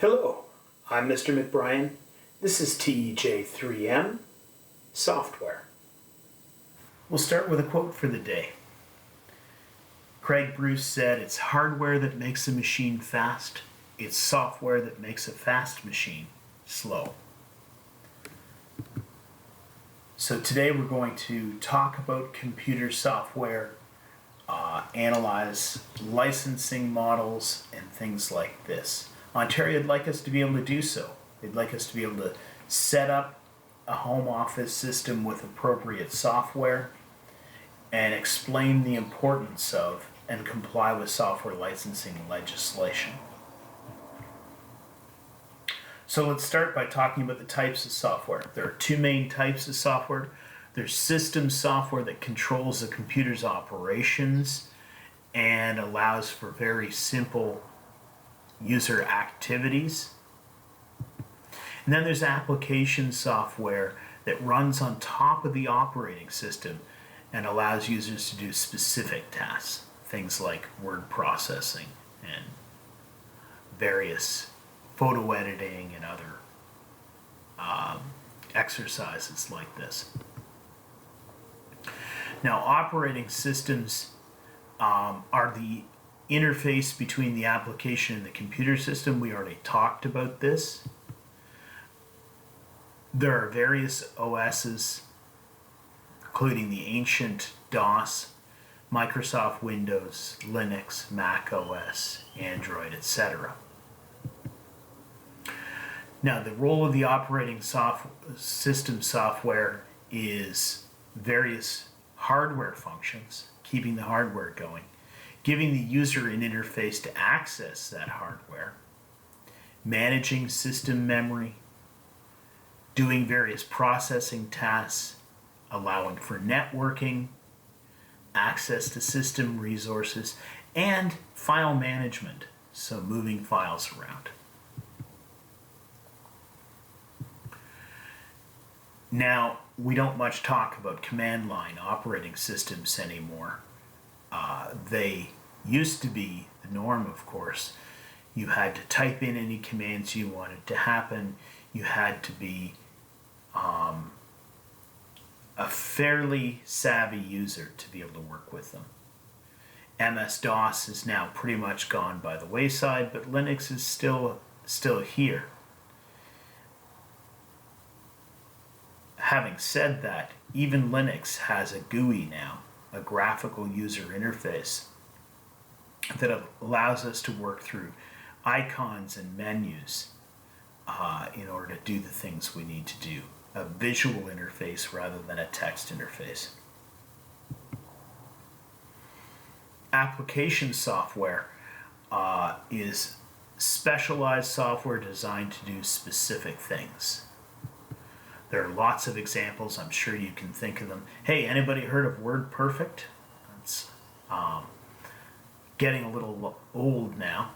Hello, I'm Mr. McBrien. This is TEJ3M Software. We'll start with a quote for the day. Craig Bruce said, "It's hardware that makes a machine fast. It's software that makes a fast machine slow." So today we're going to talk about computer software, analyze licensing models and things like this. Ontario would like us to be able to do so. They'd like us to be able to set up a home office system with appropriate software and explain the importance of and comply with software licensing legislation. So let's start by talking about the types of software. There are two main types of software. There's system software that controls the computer's operations and allows for very simple user activities. And then there's application software that runs on top of the operating system and allows users to do specific tasks, things like word processing and various photo editing and other exercises like this. Now, operating systems are the interface between the application and the computer system. We already talked about this. There are various OSs, including the ancient DOS, Microsoft Windows, Linux, Mac OS, Android, etc. Now, the role of the operating system software is various hardware functions, keeping the hardware going, giving the user an interface to access that hardware, managing system memory, doing various processing tasks, allowing for networking, access to system resources, and file management, so moving files around. Now, we don't much talk about command line operating systems anymore. They used to be the norm, of course. You had to type in any commands you wanted to happen. You had to be a fairly savvy user to be able to work with them. MS-DOS is now pretty much gone by the wayside, but Linux is still here. Having said that, even Linux has a GUI now, a graphical user interface, that allows us to work through icons and menus in order to do the things we need to do. A visual interface rather than a text interface. Application software is specialized software designed to do specific things. There are lots of examples. I'm sure you can think of them. Hey, anybody heard of WordPerfect? It's getting a little old now.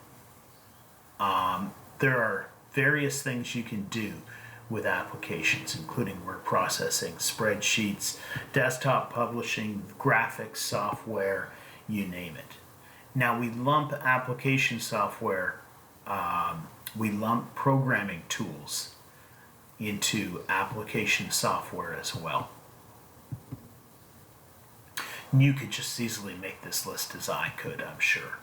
There are various things you can do with applications, including word processing, spreadsheets, desktop publishing, graphics software, you name it. Now, we lump application software, we lump programming tools into application software as well. You could just easily make this list as I could, I'm sure.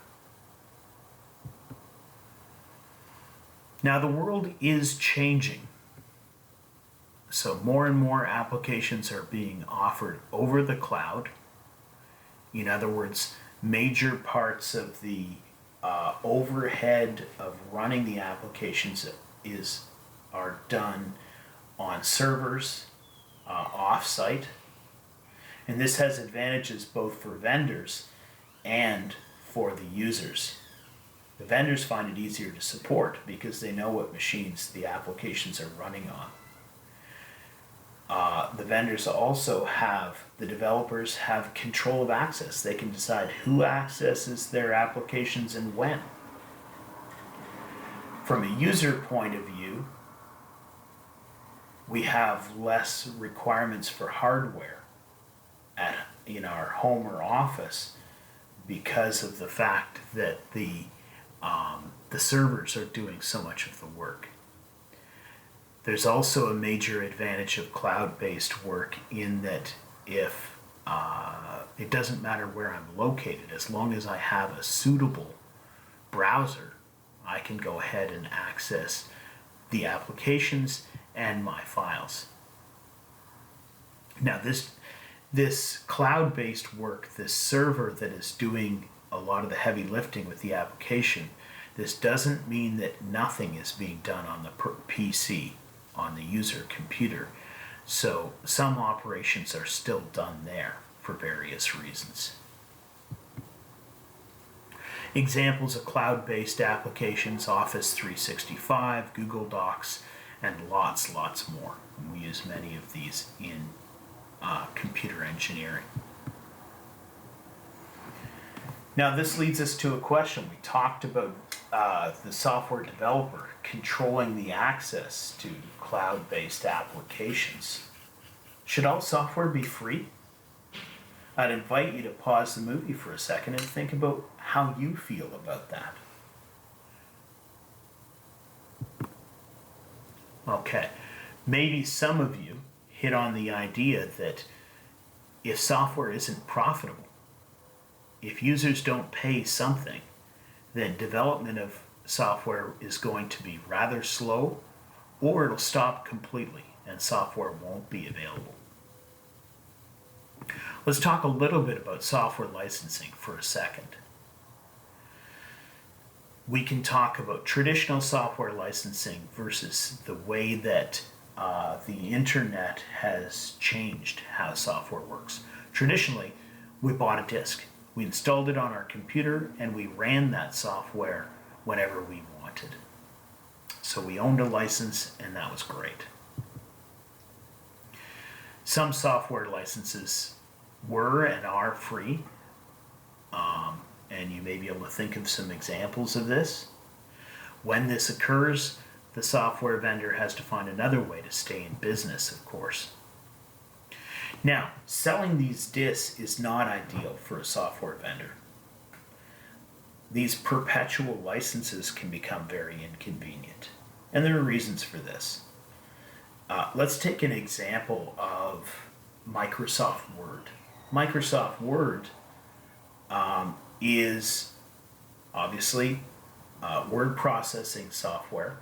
Now, the world is changing. So more and more applications are being offered over the cloud. In other words, major parts of the overhead of running the applications are done on servers off-site. And this has advantages both for vendors and for the users. The vendors find it easier to support because they know what machines the applications are running on. The vendors also the developers have control of access. They can decide who accesses their applications and when. From a user point of view, we have less requirements for hardware in our home or office because of the fact that the the servers are doing so much of the work. There's also a major advantage of cloud-based work in that if it doesn't matter where I'm located, as long as I have a suitable browser, I can go ahead and access the applications and my files. Now this cloud-based work, this server that is doing a lot of the heavy lifting with the application, this doesn't mean that nothing is being done on the PC, on the user computer. So some operations are still done there for various reasons. Examples of cloud-based applications: Office 365, Google Docs, and lots more. And we use many of these in computer engineering. Now this leads us to a question. We talked about the software developer controlling the access to cloud-based applications. Should all software be free? I'd invite you to pause the movie for a second and think about how you feel about that. Okay, maybe some of you hit on the idea that if software isn't profitable, if users don't pay something, then development of software is going to be rather slow, or it'll stop completely and software won't be available. Let's talk a little bit about software licensing for a second. We can talk about traditional software licensing versus the way that the internet has changed how software works. Traditionally, we bought a disk. We installed it on our computer and we ran that software whenever we wanted. So we owned a license and that was great. Some software licenses were and are free, and you may be able to think of some examples of this. When this occurs, the software vendor has to find another way to stay in business, of course. Now, selling these disks is not ideal for a software vendor. These perpetual licenses can become very inconvenient, and there are reasons for this. Let's take an example of Microsoft Word. Microsoft Word is obviously word processing software,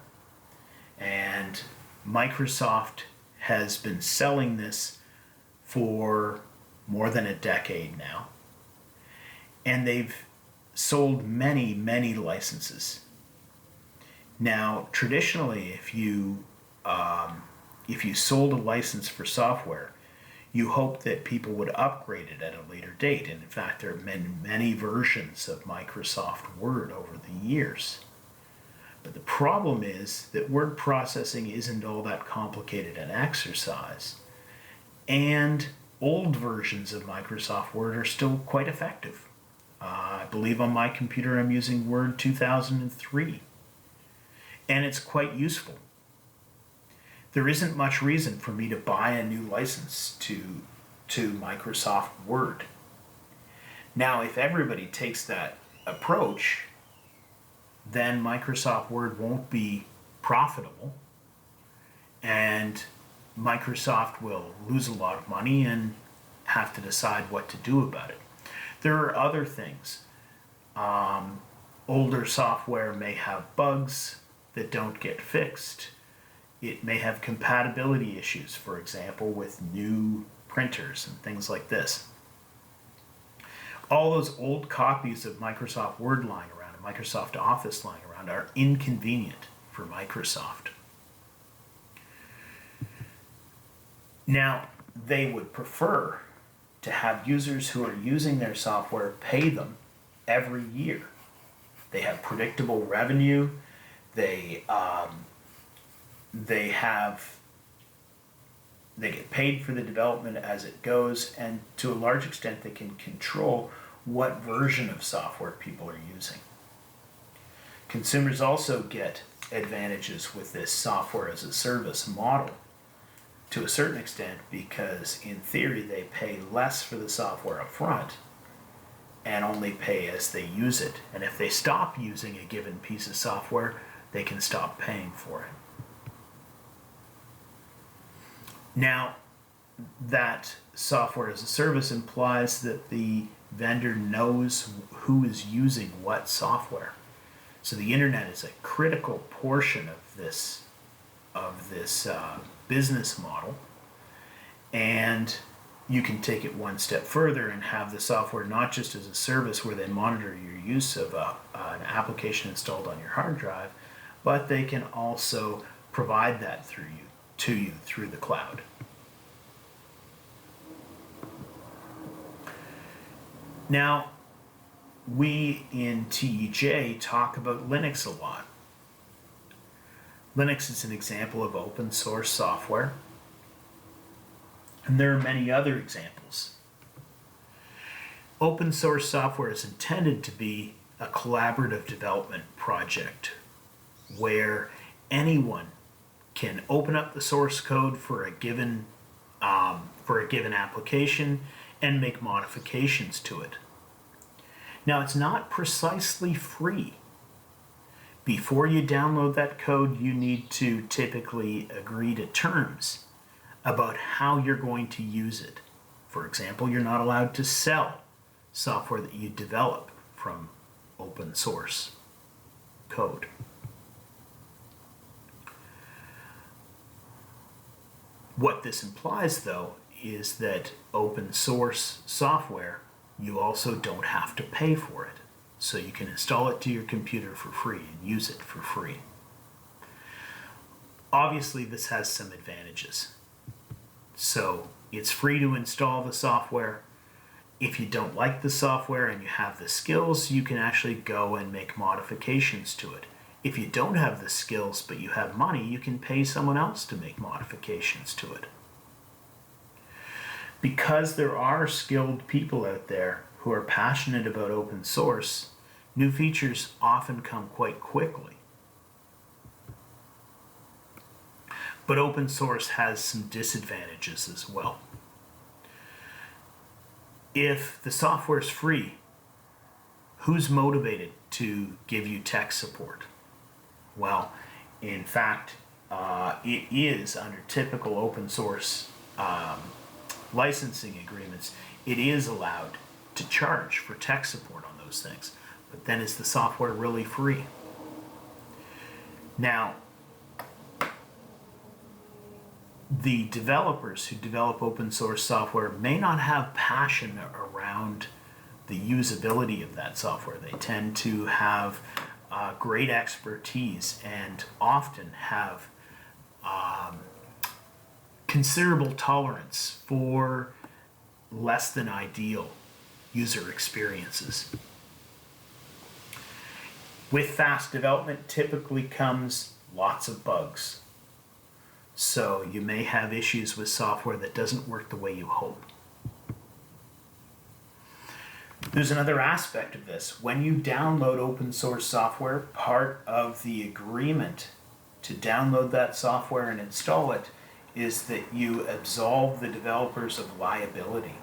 and Microsoft has been selling this for more than a decade now, and they've sold many licenses. Now, traditionally, if you sold a license for software, you hope that people would upgrade it at a later date. And in fact, there have been many versions of Microsoft Word over the years. But the problem is that word processing isn't all that complicated an exercise. And old versions of Microsoft Word are still quite effective. I believe on my computer I'm using Word 2003. And it's quite useful. There isn't much reason for me to buy a new license to Microsoft Word. Now, if everybody takes that approach, then Microsoft Word won't be profitable, and Microsoft will lose a lot of money and have to decide what to do about it. There are other things. Older software may have bugs that don't get fixed. It may have compatibility issues, for example, with new printers and things like this. All those old copies of Microsoft Word lying around and Microsoft Office lying around are inconvenient for Microsoft. Now, they would prefer to have users who are using their software pay them every year. They have predictable revenue. They get paid for the development as it goes, and to a large extent they can control what version of software people are using. Consumers also get advantages with this software as a service model to a certain extent, because in theory they pay less for the software up front and only pay as they use it. And if they stop using a given piece of software, they can stop paying for it. Now, that software as a service implies that the vendor knows who is using what software. So the internet is a critical portion of this business model, and you can take it one step further and have the software not just as a service where they monitor your use of an application installed on your hard drive, but they can also provide that to you through the cloud. Now, we in TEJ talk about Linux a lot. Linux is an example of open source software, and there are many other examples. Open source software is intended to be a collaborative development project where anyone can open up the source code for a given application and make modifications to it. Now, it's not precisely free. Before you download that code, you need to typically agree to terms about how you're going to use it. For example, you're not allowed to sell software that you develop from open source code. What this implies, though, is that open source software, you also don't have to pay for it. So you can install it to your computer for free and use it for free. Obviously, this has some advantages. So it's free to install the software. If you don't like the software and you have the skills, you can actually go and make modifications to it. If you don't have the skills but you have money, you can pay someone else to make modifications to it. Because there are skilled people out there who are passionate about open source, new features often come quite quickly. But open source has some disadvantages as well. If the software is free, who's motivated to give you tech support? Well, in fact, it is under typical open source licensing agreements, it is allowed to charge for tech support on those things. But then is the software really free? Now, the developers who develop open source software may not have passion around the usability of that software. They tend to have great expertise and often have considerable tolerance for less than ideal user experiences. With fast development typically comes lots of bugs. So you may have issues with software that doesn't work the way you hope. There's another aspect of this. When you download open source software, part of the agreement to download that software and install it is that you absolve the developers of liability.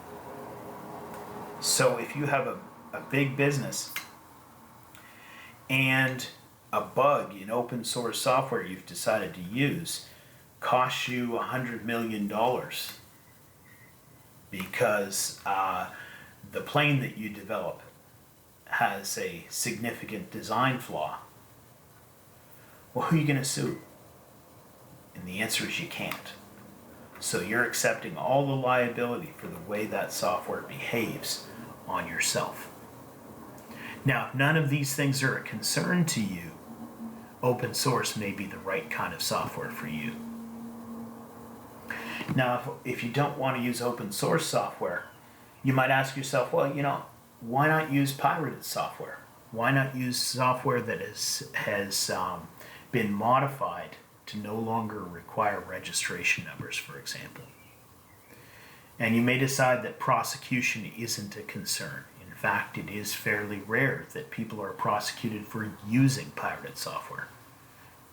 So if you have a big business and a bug in open source software you've decided to use costs you $100 million because the plane that you develop has a significant design flaw, well, who are you going to sue? And the answer is you can't. So you're accepting all the liability for the way that software behaves on yourself. Now, if none of these things are a concern to you, open source may be the right kind of software for you. Now, if you don't want to use open source software, you might ask yourself, well, why not use pirated software? Why not use software that has been modified to no longer require registration numbers, for example? And you may decide that prosecution isn't a concern. In fact, it is fairly rare that people are prosecuted for using pirated software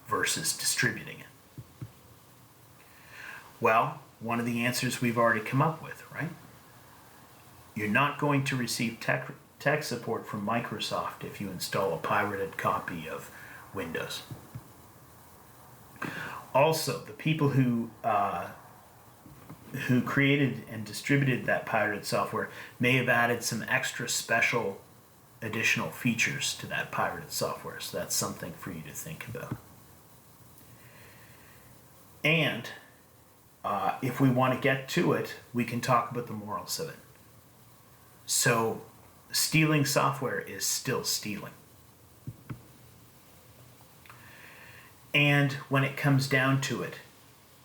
versus distributing it. Well, one of the answers we've already come up with, right? You're not going to receive tech support from Microsoft if you install a pirated copy of Windows. Also, the people who created and distributed that pirated software may have added some extra special additional features to that pirated software. So that's something for you to think about. And if we want to get to it, we can talk about the morals of it. So stealing software is still stealing. And when it comes down to it,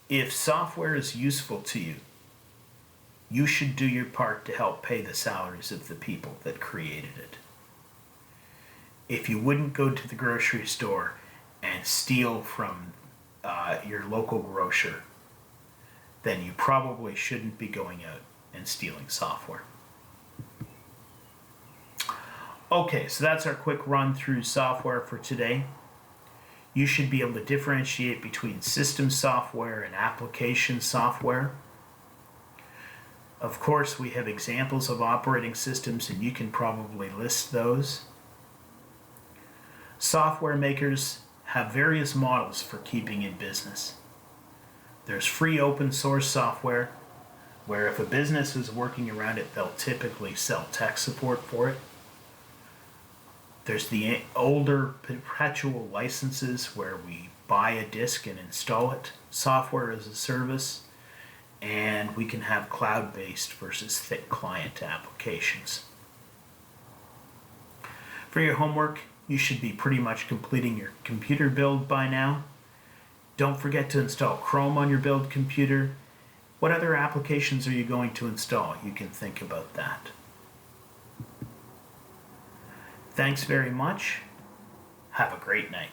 if software is useful to you, you should do your part to help pay the salaries of the people that created it. If you wouldn't go to the grocery store and steal from your local grocer, then you probably shouldn't be going out and stealing software. Okay, so that's our quick run through software for today. You should be able to differentiate between system software and application software. Of course, we have examples of operating systems, and you can probably list those. Software makers have various models for keeping in business. There's free open source software, where if a business is working around it, they'll typically sell tech support for it. There's the older perpetual licenses where we buy a disk and install it, software as a service, and we can have cloud-based versus thick client applications. For your homework, you should be pretty much completing your computer build by now. Don't forget to install Chrome on your build computer. What other applications are you going to install? You can think about that. Thanks very much. Have a great night.